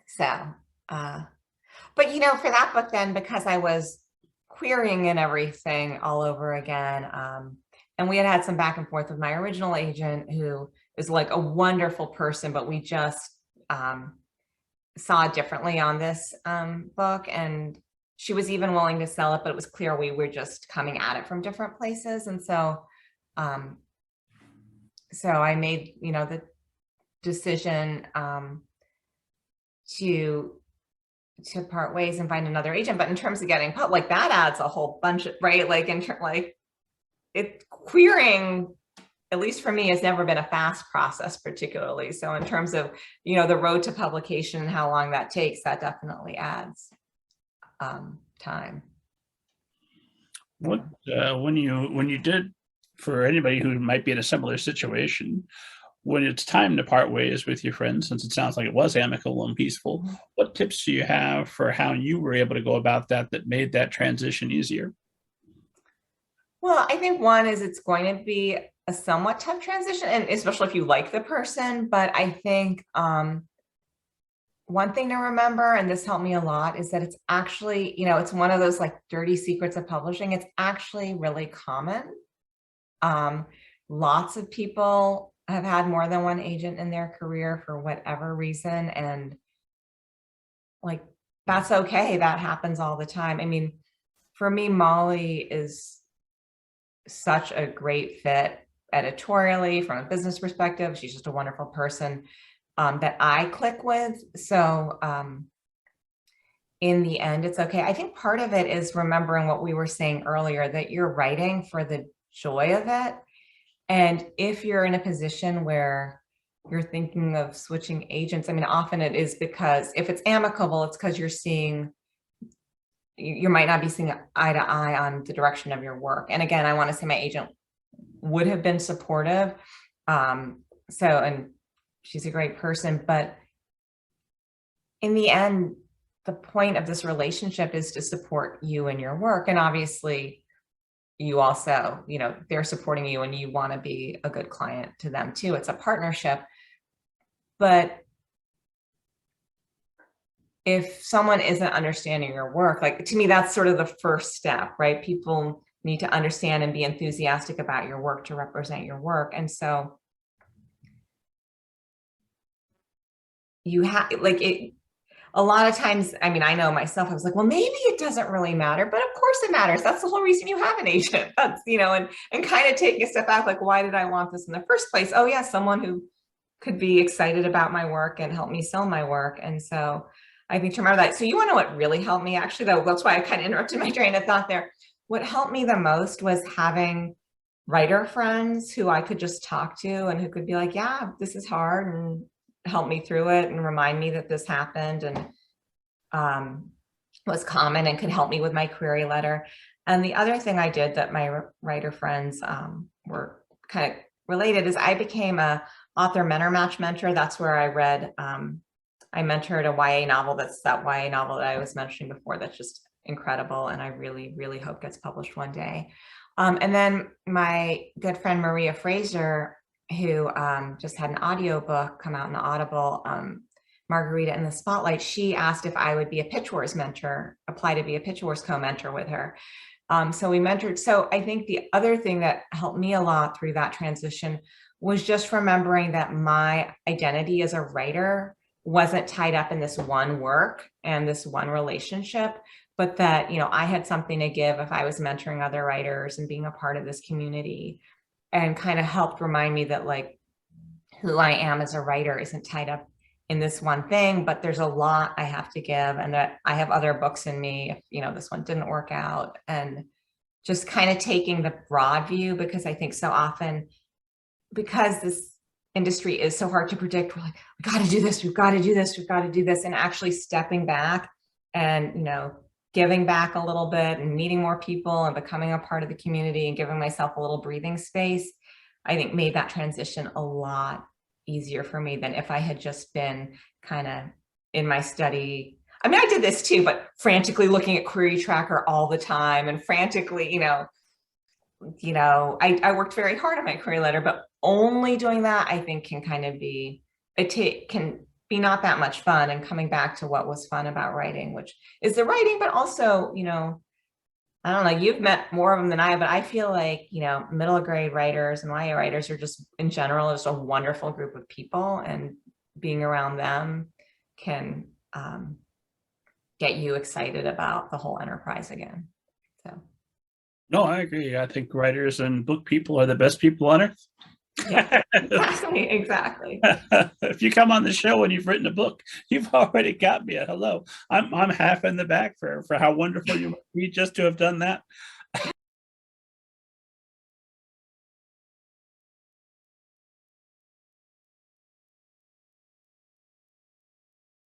So, but for that book then, because I was querying and everything all over again, and we had some back and forth with my original agent, who is like a wonderful person, but we just saw differently on this book, and she was even willing to sell it, but it was clear we were just coming at it from different places. And so so I made the decision to part ways and find another agent. But in terms of getting public, that adds a whole bunch of, right, like querying, at least for me, has never been a fast process particularly. So in terms of the road to publication and how long that takes, that definitely adds time. What when you did, for anybody who might be in a similar situation, when it's time to part ways with your friends, since it sounds like it was amicable and peaceful, what tips do you have for how you were able to go about that made that transition easier? Well, I think one is it's going to be a somewhat tough transition, and especially if you like the person. But I think one thing to remember, and this helped me a lot, is that it's actually, it's one of those like dirty secrets of publishing. It's actually really common. Lots of people have had more than one agent in their career for whatever reason, and like that's okay. That happens all the time. I mean, for me, Molly is such a great fit editorially from a business perspective. She's just a wonderful person that I click with. So in the end, it's okay. I think part of it is remembering what we were saying earlier, that you're writing for the joy of it. And if you're in a position where you're thinking of switching agents, I mean, often it is because if it's amicable, it's because you might not be seeing eye to eye on the direction of your work. And again, I want to say my agent would have been supportive. And she's a great person, but in the end, the point of this relationship is to support you and your work. And obviously you also, they're supporting you and you want to be a good client to them too. It's a partnership. But if someone isn't understanding your work, like to me, that's sort of the first step, right? People need to understand and be enthusiastic about your work to represent your work. And so you have a lot of times, I mean, I know myself, I was like, well, maybe it doesn't really matter, but of course it matters. That's the whole reason you have an agent. That's, and kind of taking a step back, like, why did I want this in the first place? Oh yeah, someone who could be excited about my work and help me sell my work. And so I think to remember that. So you want to know what really helped me, actually, though? That's why I kind of interrupted my train of thought there. What helped me the most was having writer friends who I could just talk to and who could be like, yeah, this is hard, and help me through it and remind me that this happened and was common and could help me with my query letter. And the other thing I did that my writer friends were kind of related is I became a author mentor match mentor. That's where I read, I mentored a YA novel. That's that YA novel that I was mentioning before. That's just incredible. And I really, really hope gets published one day. And then my good friend, Maria Fraser, who just had an audiobook come out in Audible, Margarita in the Spotlight, she asked if I would be a Pitch Wars mentor, apply to be a Pitch Wars co-mentor with her. So we mentored. So I think the other thing that helped me a lot through that transition was just remembering that my identity as a writer wasn't tied up in this one work and this one relationship, but that, I had something to give if I was mentoring other writers and being a part of this community, and kind of helped remind me that like who I am as a writer isn't tied up in this one thing, but there's a lot I have to give, and that I have other books in me if, this one didn't work out. And just kind of taking the broad view, because I think so often, because this industry is so hard to predict, we're like, we got to do this, we've got to do this, we've got to do this. And actually stepping back and, giving back a little bit and meeting more people and becoming a part of the community and giving myself a little breathing space, I think made that transition a lot easier for me than if I had just been kind of in my study. I mean, I did this too, but frantically looking at Query Tracker all the time and frantically, I worked very hard on my query letter, but only doing that, I think, can kind of be, can be not that much fun, and coming back to what was fun about writing, which is the writing, but also, I don't know, you've met more of them than I have, but I feel like, middle grade writers and YA writers are just, in general, just a wonderful group of people, and being around them can get you excited about the whole enterprise again. So. No, I agree. I think writers and book people are the best people on earth. Yeah, exactly. If you come on the show and you've written a book, you've already got me a hello. I'm half in the back for how wonderful you must be just to have done that.